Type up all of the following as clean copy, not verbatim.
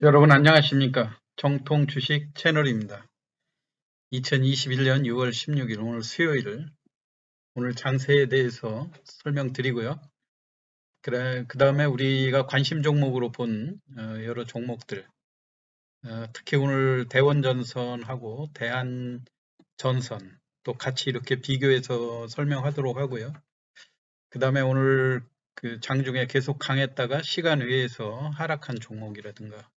여러분 안녕하십니까? 정통 주식 채널입니다. 2021년 6월 16일 오늘 수요일 오늘 장세에 대해서 설명드리고요. 그 다음에 우리가 관심 종목으로 본 여러 종목들, 특히 오늘 대원전선하고 대한전선 또 같이 이렇게 비교해서 설명하도록 하고요. 그 다음에 오늘 그 장중에 계속 강했다가 시간 외에서 하락한 종목이라든가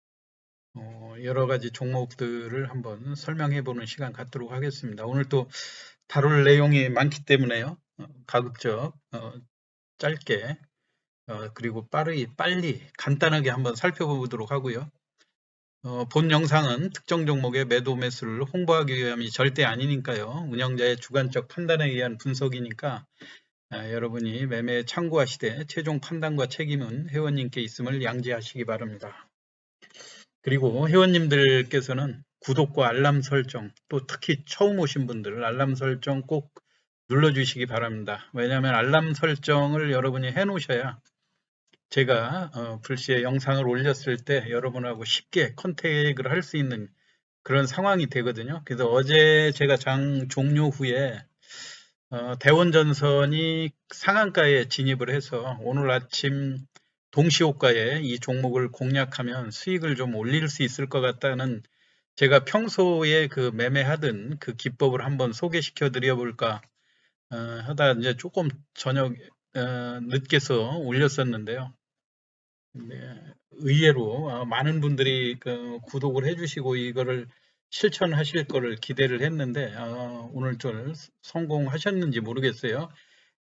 여러 가지 종목들을 한번 설명해 보는 시간 갖도록 하겠습니다. 오늘 또 다룰 내용이 많기 때문에요. 가급적 짧게 그리고 빨리 간단하게 한번 살펴보도록 하고요. 본 영상은 특정 종목의 매도 매수를 홍보하기 위함이 절대 아니니까요. 운영자의 주관적 판단에 의한 분석이니까 여러분이 매매에 참고하시되 최종 판단과 책임은 회원님께 있음을 양지하시기 바랍니다. 그리고 회원님들께서는 구독과 알람 설정, 또 특히 처음 오신 분들 알람 설정 꼭 눌러주시기 바랍니다. 왜냐하면 알람 설정을 여러분이 해놓으셔야 제가 불시에 영상을 올렸을 때 여러분하고 쉽게 컨택을 할 수 있는 그런 상황이 되거든요. 그래서 어제 제가 장 종료 후에 대원전선이 상한가에 진입을 해서 오늘 아침 동시호가에 이 종목을 공략하면 수익을 좀 올릴 수 있을 것 같다는 제가 평소에 그 매매하던 그 기법을 한번 소개시켜 드려 볼까 하다 이제 조금 저녁 늦게서 올렸었는데요. 네, 의외로 많은 분들이 그 구독을 해주시고 이거를 실천하실 거를 기대를 했는데 오늘 좀 성공하셨는지 모르겠어요.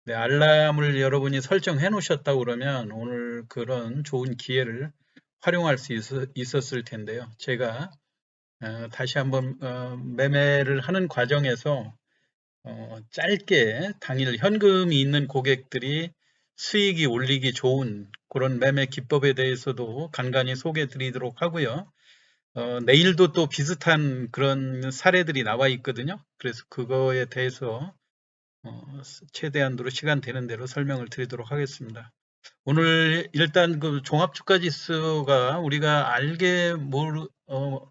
네, 알람을 여러분이 설정해 놓으셨다고 그러면 오늘 그런 좋은 기회를 활용할 수 있었을 텐데요. 제가 다시 한번 매매를 하는 과정에서 짧게 당일 현금이 있는 고객들이 수익이 올리기 좋은 그런 매매 기법에 대해서도 간간히 소개해 드리도록 하고요. 내일도 또 비슷한 그런 사례들이 나와 있거든요. 그래서 그거에 대해서 최대한으로 시간 되는 대로 설명을 드리도록 하겠습니다. 오늘 일단 그 종합주가 지수가 우리가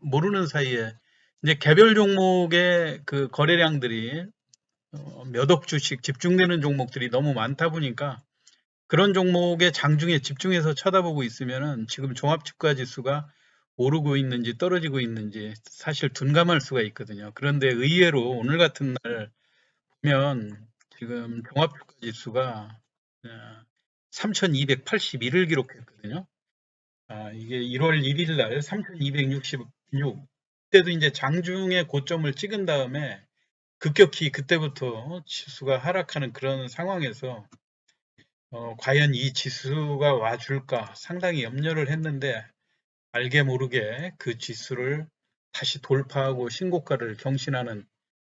모르는 사이에 이제 개별 종목의 그 거래량들이 몇억 주씩 집중되는 종목들이 너무 많다 보니까 그런 종목의 장중에 집중해서 쳐다보고 있으면은 지금 종합주가 지수가 오르고 있는지 떨어지고 있는지 사실 둔감할 수가 있거든요. 그런데 의외로 오늘 같은 날 보면 지금 종합주가 지수가 3,281을 기록했거든요. 이게 1월 1일 날 3,266. 그때도 이제 장중에 고점을 찍은 다음에 급격히 그때부터 지수가 하락하는 그런 상황에서 과연 이 지수가 와줄까 상당히 염려를 했는데 알게 모르게 그 지수를 다시 돌파하고 신고가를 경신하는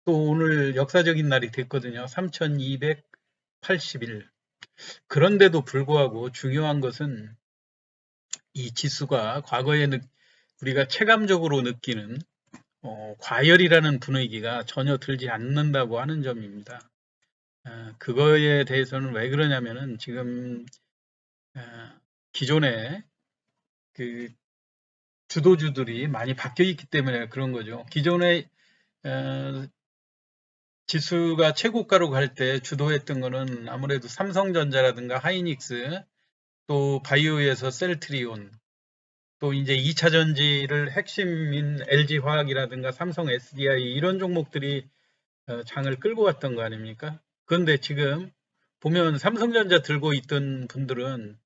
또 오늘 역사적인 날이 됐거든요. 3,281. 그런데도 불구하고 중요한 것은 이 지수가 과거에 우리가 체감적으로 느끼는 과열이라는 분위기가 전혀 들지 않는다고 하는 점입니다. 그거에 대해서는 왜 그러냐면은 지금 기존에 그 주도주들이 많이 바뀌어 있기 때문에 그런 거죠. 기존에 어, 지수가 최고가로 갈 때 주도했던 거는 아무래도 삼성전자라든가 하이닉스 또 바이오에서 셀트리온 또 이제 2차 전지를 핵심인 LG화학이라든가 삼성 SDI 이런 종목들이 장을 끌고 왔던 거 아닙니까? 그런데 지금 보면 삼성전자 들고 있던 분들은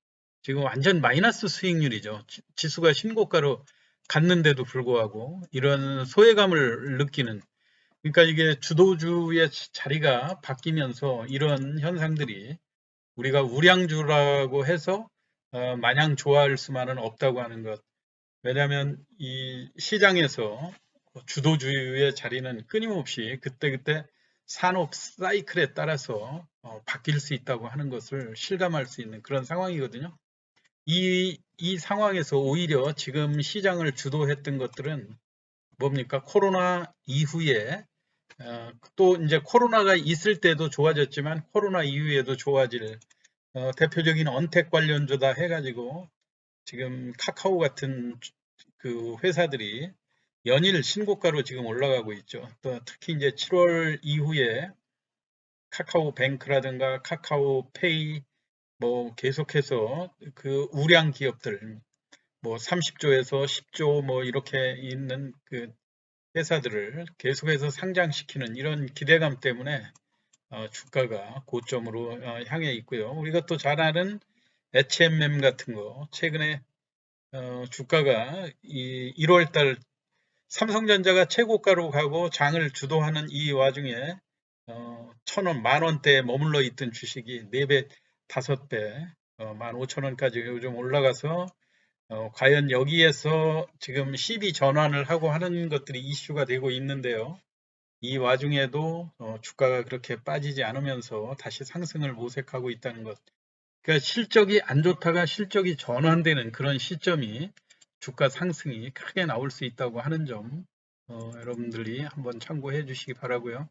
지금 완전 마이너스 수익률이죠. 지수가 신고가로 갔는데도 불구하고 이런 소외감을 느끼는 그러니까 이게 주도주의 자리가 바뀌면서 이런 현상들이 우리가 우량주라고 해서 마냥 좋아할 수만은 없다고 하는 것. 왜냐하면 이 시장에서 주도주의 자리는 끊임없이 그때그때 산업 사이클에 따라서 바뀔 수 있다고 하는 것을 실감할 수 있는 그런 상황이거든요. 이 상황에서 오히려 지금 시장을 주도했던 것들은 뭡니까? 코로나 이후에 또 이제 코로나가 있을 때도 좋아졌지만 코로나 이후에도 좋아질 대표적인 언택 관련주다 해가지고 지금 카카오 같은 그 회사들이 연일 신고가로 지금 올라가고 있죠. 또 특히 이제 7월 이후에 카카오뱅크라든가 카카오페이 뭐 계속해서 그 우량 기업들 뭐 30조에서 10조 뭐 이렇게 있는 그 회사들을 계속해서 상장시키는 이런 기대감 때문에 주가가 고점으로 향해 있고요. 우리가 또 잘 아는 H&M 같은 거 최근에 주가가 이 1월 달 삼성전자가 최고가로 가고 장을 주도하는 이 와중에 1,000원, 만 원대에 머물러 있던 주식이 4배, 5배, 15,000원까지 요즘 올라가서 과연 여기에서 지금 시비 전환을 하고 하는 것들이 이슈가 되고 있는데요. 이 와중에도 주가가 그렇게 빠지지 않으면서 다시 상승을 모색하고 있다는 것. 그러니까 실적이 안 좋다가 실적이 전환되는 그런 시점이 주가 상승이 크게 나올 수 있다고 하는 점 여러분들이 한번 참고해 주시기 바라고요.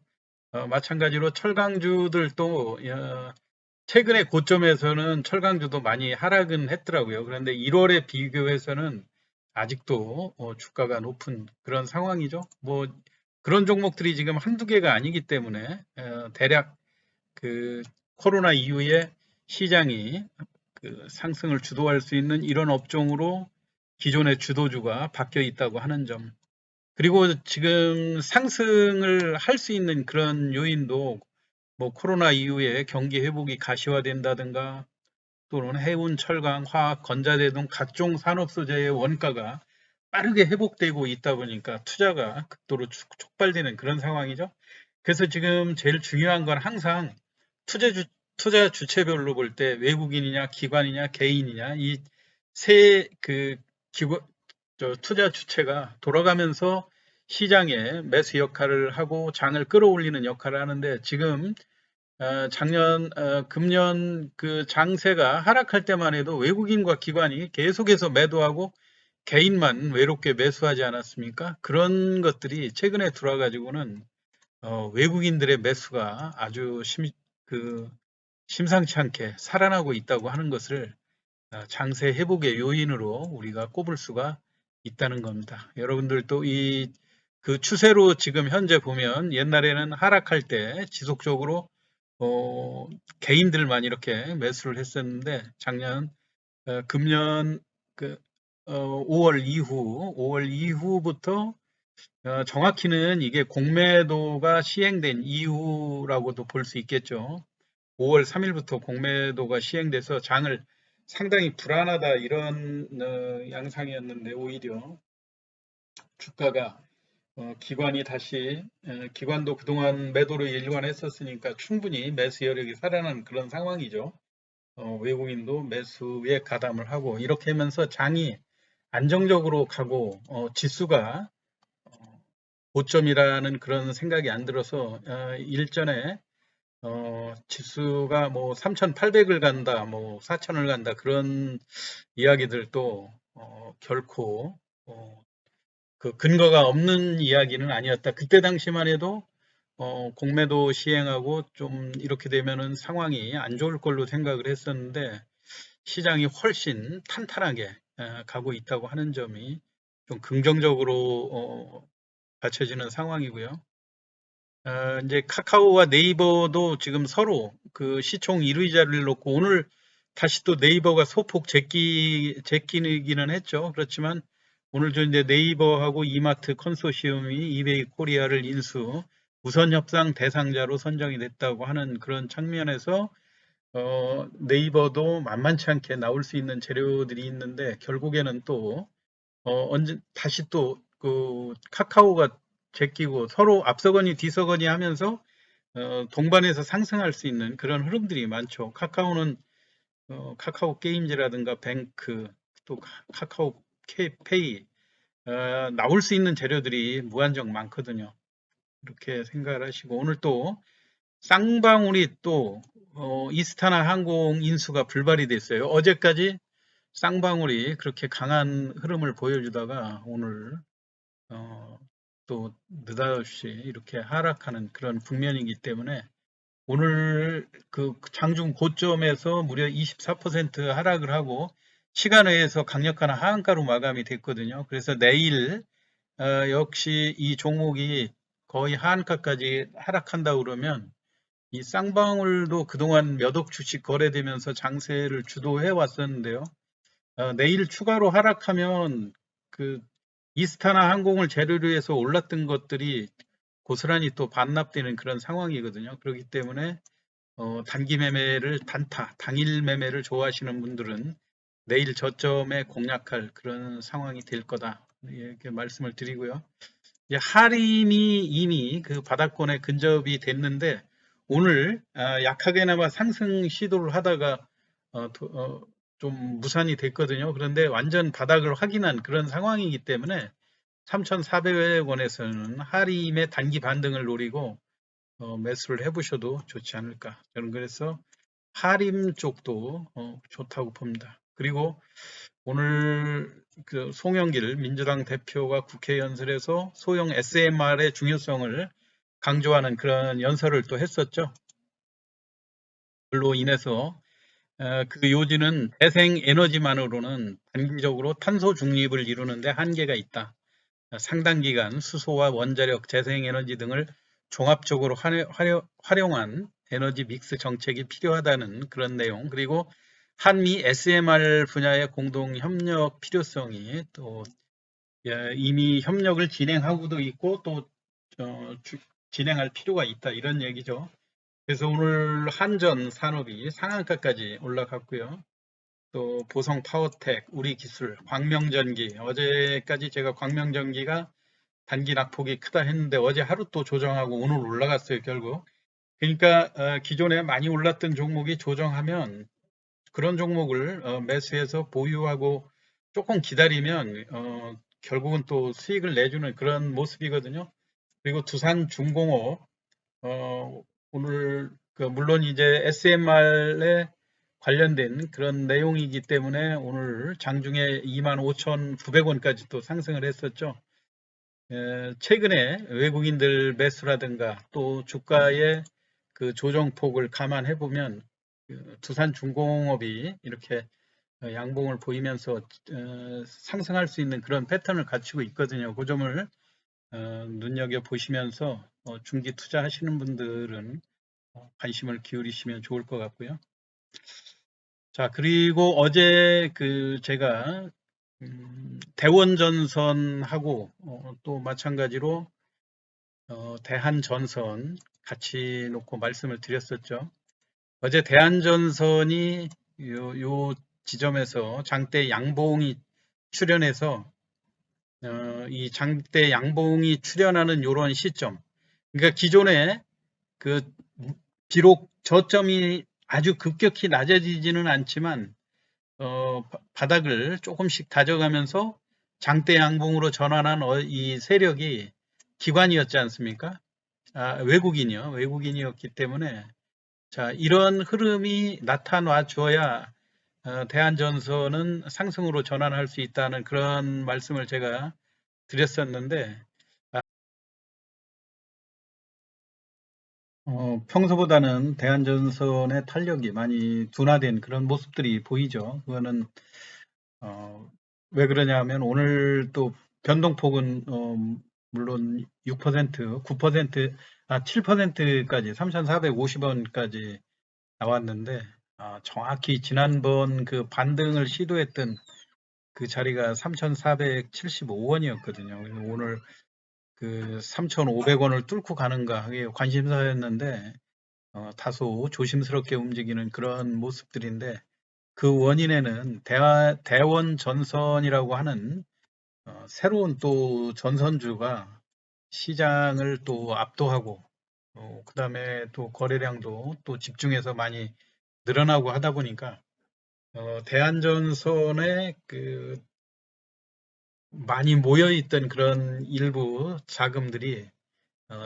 마찬가지로 철강주들도 최근에 고점에서는 철강주도 많이 하락은 했더라고요. 그런데 1월에 비교해서는 아직도 주가가 높은 그런 상황이죠. 뭐 그런 종목들이 지금 한두 개가 아니기 때문에 대략 그 코로나 이후에 시장이 그 상승을 주도할 수 있는 이런 업종으로 기존의 주도주가 바뀌어 있다고 하는 점. 그리고 지금 상승을 할 수 있는 그런 요인도 뭐 코로나 이후에 경기 회복이 가시화된다든가 또는 해운, 철강, 화학, 건자재 등 각종 산업 소재의 원가가 빠르게 회복되고 있다 보니까 투자가 극도로 촉발되는 그런 상황이죠. 그래서 지금 제일 중요한 건 항상 투자 주체별로 볼 때 외국인이냐, 기관이냐, 개인이냐 이 세 그 투자 주체가 돌아가면서 시장에 매수 역할을 하고 장을 끌어올리는 역할을 하는데 지금 금년 그 장세가 하락할 때만 해도 외국인과 기관이 계속해서 매도하고 개인만 외롭게 매수하지 않았습니까? 그런 것들이 최근에 들어와가지고는 외국인들의 매수가 아주 심상치 않게 살아나고 있다고 하는 것을 장세 회복의 요인으로 우리가 꼽을 수가 있다는 겁니다. 여러분들도 그 추세로 지금 현재 보면 옛날에는 하락할 때 지속적으로 개인들만 이렇게 매수를 했었는데 금년 5월 이후부터 정확히는 이게 공매도가 시행된 이후라고도 볼 수 있겠죠. 5월 3일부터 공매도가 시행돼서 장을 상당히 불안하다 이런 양상이었는데 오히려 주가가 기관도 그동안 매도로 일관했었으니까 충분히 매수 여력이 살아나는 그런 상황이죠. 외국인도 매수에 가담을 하고 이렇게 하면서 장이 안정적으로 가고 지수가 고점이라는 그런 생각이 안 들어서 일전에 지수가 뭐 3,800을 간다, 뭐 4,000을 간다 그런 이야기들도 결코 그 근거가 없는 이야기는 아니었다. 그때 당시만 해도 공매도 시행하고 좀 이렇게 되면은 상황이 안 좋을 걸로 생각을 했었는데 시장이 훨씬 탄탄하게 가고 있다고 하는 점이 좀 긍정적으로 받쳐지는 상황이고요. 이제 카카오와 네이버도 지금 서로 그 시총 1위자를 놓고 오늘 다시 또 네이버가 소폭 제끼기는 했죠. 그렇지만 오늘 이제 네이버하고 이마트 컨소시엄이 이베이 코리아를 인수 우선 협상 대상자로 선정이 됐다고 하는 그런 측면에서 네이버도 만만치 않게 나올 수 있는 재료들이 있는데 결국에는 또 언제 다시 또 그 카카오가 제끼고 서로 앞서거니 뒤서거니 하면서 동반해서 상승할 수 있는 그런 흐름들이 많죠. 카카오는 카카오 게임즈라든가 뱅크 또 카카오 페이 나올 수 있는 재료들이 무한정 많거든요. 이렇게 생각을 하시고 오늘 또 쌍방울이 또 이스타나 항공 인수가 불발이 됐어요. 어제까지 쌍방울이 그렇게 강한 흐름을 보여주다가 오늘 또 느닷없이 이렇게 하락하는 그런 국면이기 때문에 오늘 그 장중 고점에서 무려 24% 하락을 하고 시간에 의해서 강력한 하한가로 마감이 됐거든요. 그래서 내일 역시 이 종목이 거의 하한가까지 하락한다 그러면 이 쌍방울도 그동안 몇 억 주씩 거래되면서 장세를 주도해 왔었는데요. 내일 추가로 하락하면 그 이스타나 항공을 재료로 해서 올랐던 것들이 고스란히 또 반납되는 그런 상황이거든요. 그렇기 때문에 단기 매매를 단타, 당일 매매를 좋아하시는 분들은 내일 저점에 공략할 그런 상황이 될 거다. 이렇게 말씀을 드리고요. 이제 하림이 이미 그 바닥권에 근접이 됐는데 오늘 약하게나마 상승 시도를 하다가 좀 무산이 됐거든요. 그런데 완전 바닥을 확인한 그런 상황이기 때문에 3,400원에서는 하림의 단기 반등을 노리고 매수를 해보셔도 좋지 않을까. 저는 그래서 하림 쪽도 좋다고 봅니다. 그리고 오늘 그 송영길 민주당 대표가 국회 연설에서 소형 SMR의 중요성을 강조하는 그런 연설을 또 했었죠. 그로 인해서 그 요지는 재생 에너지만으로는 단기적으로 탄소 중립을 이루는데 한계가 있다. 상당 기간 수소와 원자력, 재생에너지 등을 종합적으로 활용한 에너지 믹스 정책이 필요하다는 그런 내용, 그리고 한미 SMR 분야의 공동 협력 필요성이 또 이미 협력을 진행하고도 있고 또 진행할 필요가 있다, 이런 얘기죠. 그래서 오늘 한전 산업이 상한가까지 올라갔고요. 또 보성 파워텍, 우리기술, 광명전기, 어제까지 제가 광명전기가 단기 낙폭이 크다 했는데 어제 하루 또 조정하고 오늘 올라갔어요, 결국. 그러니까 기존에 많이 올랐던 종목이 조정하면 그런 종목을 매수해서 보유하고 조금 기다리면 결국은 또 수익을 내주는 그런 모습이거든요. 그리고 두산중공업 오늘 물론 이제 SMR에 관련된 그런 내용이기 때문에 오늘 장중에 25,900원까지 또 상승을 했었죠. 최근에 외국인들 매수라든가 또 주가의 그 조정폭을 감안해 보면 두산중공업이 이렇게 양봉을 보이면서 상승할 수 있는 그런 패턴을 갖추고 있거든요. 그 점을 눈여겨 보시면서 중기 투자하시는 분들은 관심을 기울이시면 좋을 것 같고요. 자, 그리고 어제 제가 대원전선하고 또 마찬가지로 대한전선 같이 놓고 말씀을 드렸었죠. 어제 대한전선이 요 지점에서 장대 양봉이 출현해서 이 장대 양봉이 출현하는 이런 시점, 그러니까 기존에 그 비록 저점이 아주 급격히 낮아지지는 않지만 바닥을 조금씩 다져가면서 장대 양봉으로 전환한 이 세력이 기관이었지 않습니까? 외국인이요. 외국인이었기 때문에 자, 이런 흐름이 나타나 줘야 대한전선은 상승으로 전환할 수 있다는 그런 말씀을 제가 드렸었는데 평소보다는 대한전선의 탄력이 많이 둔화된 그런 모습들이 보이죠. 그거는 왜 그러냐 하면 오늘 또 변동폭은 물론 6%, 9%, 7%까지 3,450원까지 나왔는데 정확히 지난번 그 반등을 시도했던 그 자리가 3,475원이었거든요. 오늘 그 3,500원을 뚫고 가는가 하게 관심사였는데 다소 조심스럽게 움직이는 그런 모습들인데 그 원인에는 대원 전선이라고 하는 새로운 또 전선주가 시장을 또 압도하고 그 다음에 또 거래량도 또 집중해서 많이 늘어나고 하다 보니까 대한전선에 많이 모여있던 그런 일부 자금들이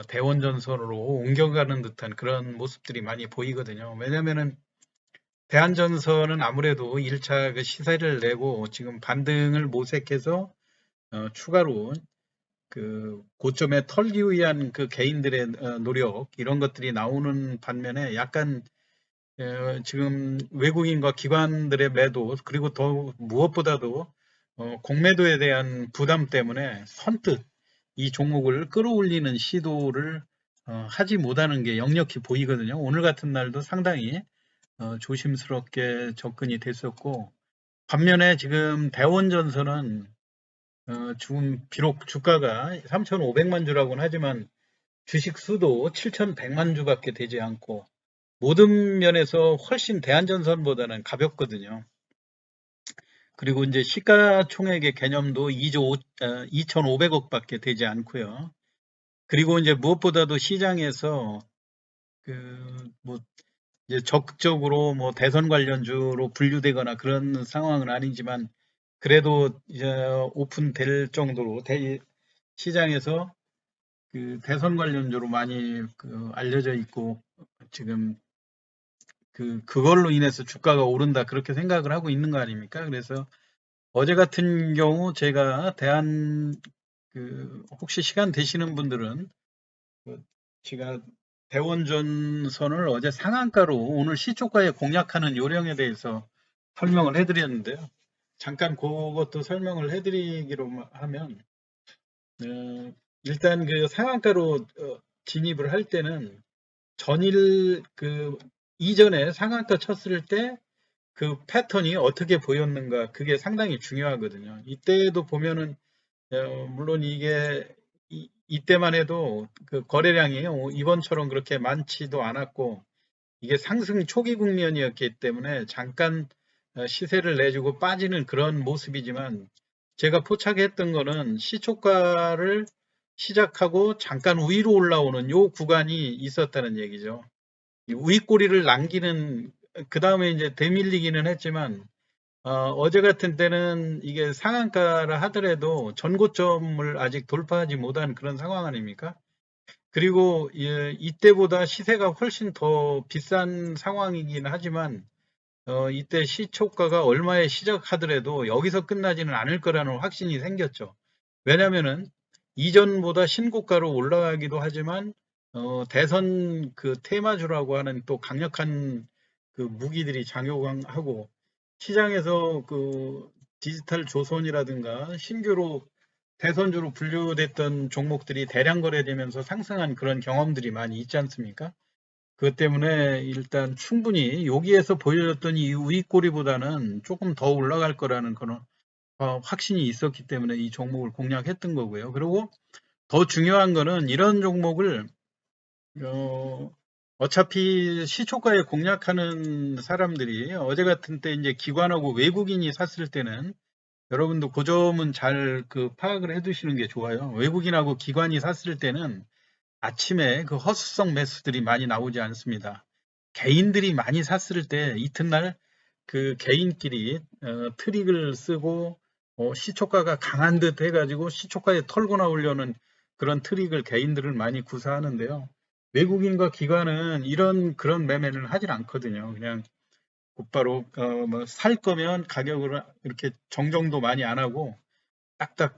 대원전선으로 옮겨가는 듯한 그런 모습들이 많이 보이거든요. 왜냐면은 대한전선은 아무래도 1차 그 시세를 내고 지금 반등을 모색해서 추가로 그 고점에 털기 위한 그 개인들의 노력 이런 것들이 나오는 반면에 약간 지금 외국인과 기관들의 매도, 그리고 더 무엇보다도 공매도에 대한 부담 때문에 선뜻 이 종목을 끌어올리는 시도를 하지 못하는 게 역력히 보이거든요. 오늘 같은 날도 상당히 조심스럽게 접근이 됐었고, 반면에 지금 대원전선은 지금 비록 주가가 3,500만 주라고는 하지만 주식 수도 7,100만 주밖에 되지 않고 모든 면에서 훨씬 대한전선보다는 가볍거든요. 그리고 이제 시가총액의 개념도 2,500억밖에 되지 않고요. 그리고 이제 무엇보다도 시장에서 뭐 이제 적극적으로 뭐 대선 관련주로 분류되거나 그런 상황은 아니지만 그래도 이제 오픈될 정도로 시장에서 대선 관련주로 많이 알려져 있고 지금 그걸로 인해서 주가가 오른다 그렇게 생각을 하고 있는 거 아닙니까? 그래서 어제 같은 경우 제가 혹시 시간 되시는 분들은 제가 대원전선을 어제 상한가로 오늘 시초가에 공략하는 요령에 대해서 설명을 해드렸는데요. 잠깐 그것도 설명을 해드리기로 하면 일단 상한가로 진입을 할 때는 전일 이전에 상한가 쳤을 때 그 패턴이 어떻게 보였는가 그게 상당히 중요하거든요. 이때도 보면은 물론 이때만 해도 거래량이 이번처럼 그렇게 많지도 않았고 이게 상승 초기 국면이었기 때문에 잠깐 시세를 내주고 빠지는 그런 모습이지만 제가 포착했던 거는 시초가를 시작하고 잠깐 위로 올라오는 요 구간이 있었다는 얘기죠. 윗꼬리를 남기는 그 다음에 이제 되밀리기는 했지만 어제 같은 때는 이게 상한가라 하더라도 전고점을 아직 돌파하지 못한 그런 상황 아닙니까? 그리고 이때보다 시세가 훨씬 더 비싼 상황이긴 하지만 이때 시초가가 얼마에 시작하더라도 여기서 끝나지는 않을 거라는 확신이 생겼죠. 왜냐면은 이전보다 신고가로 올라가기도 하지만 대선 테마주라고 하는 또 강력한 무기들이 작용하고 시장에서 디지털 조선이라든가 신규로 대선주로 분류됐던 종목들이 대량 거래되면서 상승한 그런 경험들이 많이 있지 않습니까? 그것 때문에 일단 충분히 여기에서 보여줬던 이 윗꼬리보다는 조금 더 올라갈 거라는 그런 확신이 있었기 때문에 이 종목을 공략했던 거고요. 그리고 더 중요한 거는 이런 종목을 어차피 시초가에 공략하는 사람들이 어제 같은 때 이제 기관하고 외국인이 샀을 때는 여러분도 그 점은 잘 파악을 해 두시는 게 좋아요. 외국인하고 기관이 샀을 때는 아침에 허수성 매수들이 많이 나오지 않습니다. 개인들이 많이 샀을 때 이튿날 개인끼리 트릭을 쓰고 시초가가 강한 듯 해가지고 시초가에 털고 나오려는 그런 트릭을 개인들을 많이 구사하는데요. 외국인과 기관은 그런 매매를 하질 않거든요. 그냥 곧바로 살 거면 가격을 이렇게 정정도 많이 안 하고 딱딱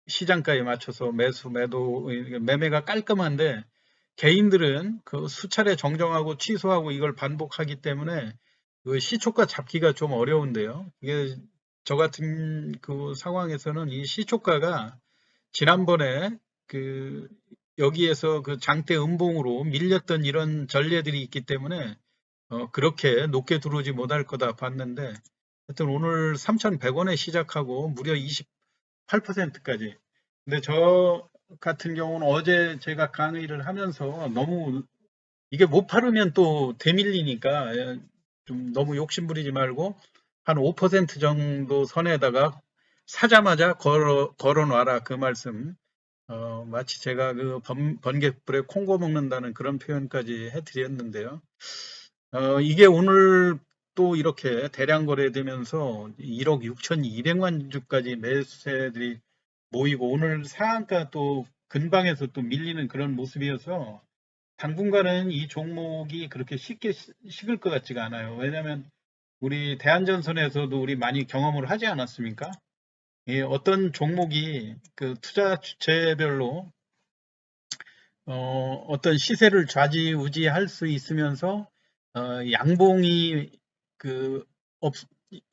시장가에 맞춰서 매도, 매매가 깔끔한데 개인들은 수차례 정정하고 취소하고 이걸 반복하기 때문에 시초가 잡기가 좀 어려운데요. 이게 저 같은 상황에서는 이 시초가가 지난번에 여기에서 장대 음봉으로 밀렸던 이런 전례들이 있기 때문에 그렇게 높게 들어오지 못할 거다 봤는데 하여튼 오늘 3,100원에 시작하고 무려 28%까지. 근데 저 같은 경우는 어제 제가 강의를 하면서 너무 이게 못 팔으면 또 되밀리니까 좀 너무 욕심부리지 말고 한 5% 정도 선에다가 사자마자 걸어 놔라 그 말씀. 마치 제가 번갯불에 콩고 먹는다는 그런 표현까지 해드렸는데요. 이게 오늘 또 이렇게 대량 거래되면서 1억 6,200만 주까지 매수세들이 모이고 오늘 상한가 또 근방에서 또 밀리는 그런 모습이어서 당분간은 이 종목이 그렇게 쉽게 식을 것 같지가 않아요. 왜냐하면 우리 대한전선에서도 우리 많이 경험을 하지 않았습니까? 어떤 종목이 투자 주체별로 어떤 시세를 좌지우지할 수 있으면서 양봉이 그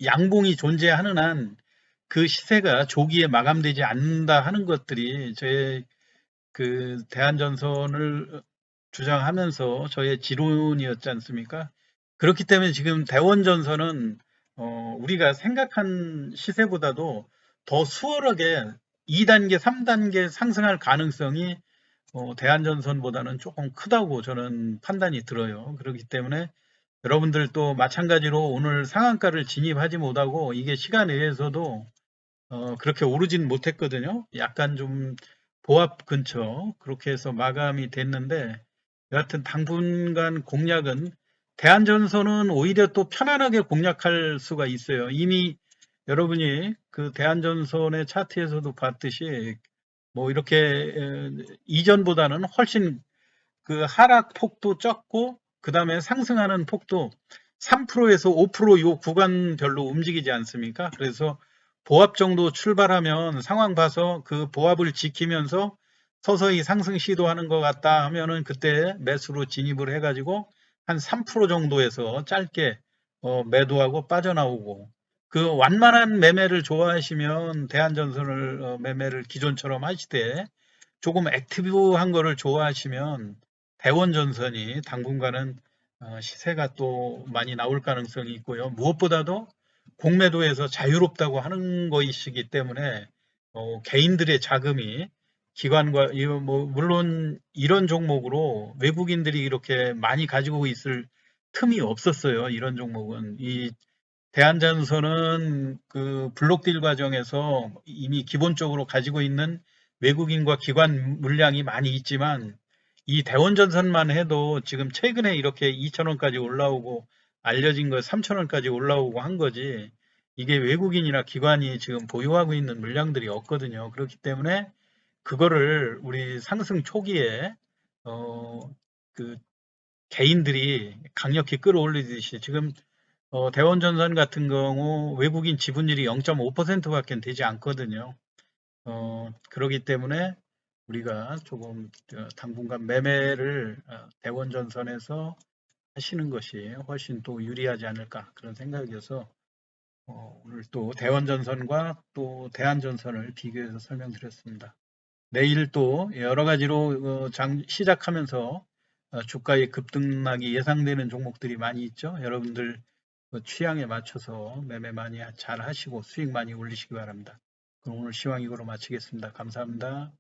양봉이 존재하는 한 그 시세가 조기에 마감되지 않는다 하는 것들이 저의 그 대한전선을 주장하면서 저의 지론이었지 않습니까? 그렇기 때문에 지금 대원전선은 우리가 생각한 시세보다도 더 수월하게 2단계, 3단계 상승할 가능성이 대한전선보다는 조금 크다고 저는 판단이 들어요. 그렇기 때문에 여러분들도 마찬가지로 오늘 상한가를 진입하지 못하고 이게 시간 외에서도 그렇게 오르진 못했거든요. 약간 좀 보합 근처 그렇게 해서 마감이 됐는데 여하튼 당분간 공략은 대한전선은 오히려 또 편안하게 공략할 수가 있어요. 이미 여러분이 그 대한전선의 차트에서도 봤듯이 뭐 이렇게 이전보다는 훨씬 그 하락 폭도 적고 그 다음에 상승하는 폭도 3%에서 5%요 구간별로 움직이지 않습니까? 그래서 보합 정도 출발하면 상황 봐서 그 보합을 지키면서 서서히 상승 시도하는 것 같다 하면은 그때 매수로 진입을 해가지고 한 3% 정도에서 짧게 매도하고 빠져나오고 그 완만한 매매를 좋아하시면 대한전선을 매매를 기존처럼 하시되 조금 액티브한 거를 좋아하시면 대원전선이 당분간은 시세가 또 많이 나올 가능성이 있고요. 무엇보다도 공매도에서 자유롭다고 하는 것이기 때문에 개인들의 자금이 기관과 뭐 물론 이런 종목으로 외국인들이 이렇게 많이 가지고 있을 틈이 없었어요. 이런 종목은 이 대한전선은 그 블록딜 과정에서 이미 기본적으로 가지고 있는 외국인과 기관 물량이 많이 있지만 이 대원전선만 해도 지금 최근에 이렇게 2,000원까지 올라오고 알려진 거 3,000원까지 올라오고 한 거지 이게 외국인이나 기관이 지금 보유하고 있는 물량들이 없거든요. 그렇기 때문에 그거를 우리 상승 초기에 어, 그 개인들이 강력히 끌어올리듯이 지금 대원전선 같은 경우 외국인 지분율이 0.5%밖에 되지 않거든요. 그러기 때문에 우리가 조금 당분간 매매를 대원전선에서 하시는 것이 훨씬 또 유리하지 않을까 그런 생각이어서 오늘 또 대원전선과 또 대한전선을 비교해서 설명드렸습니다. 내일 또 여러 가지로 장 시작하면서 주가의 급등락이 예상되는 종목들이 많이 있죠. 여러분들 취향에 맞춰서 매매 많이 잘 하시고 수익 많이 올리시기 바랍니다. 그럼 오늘 시황 이거로 마치겠습니다. 감사합니다.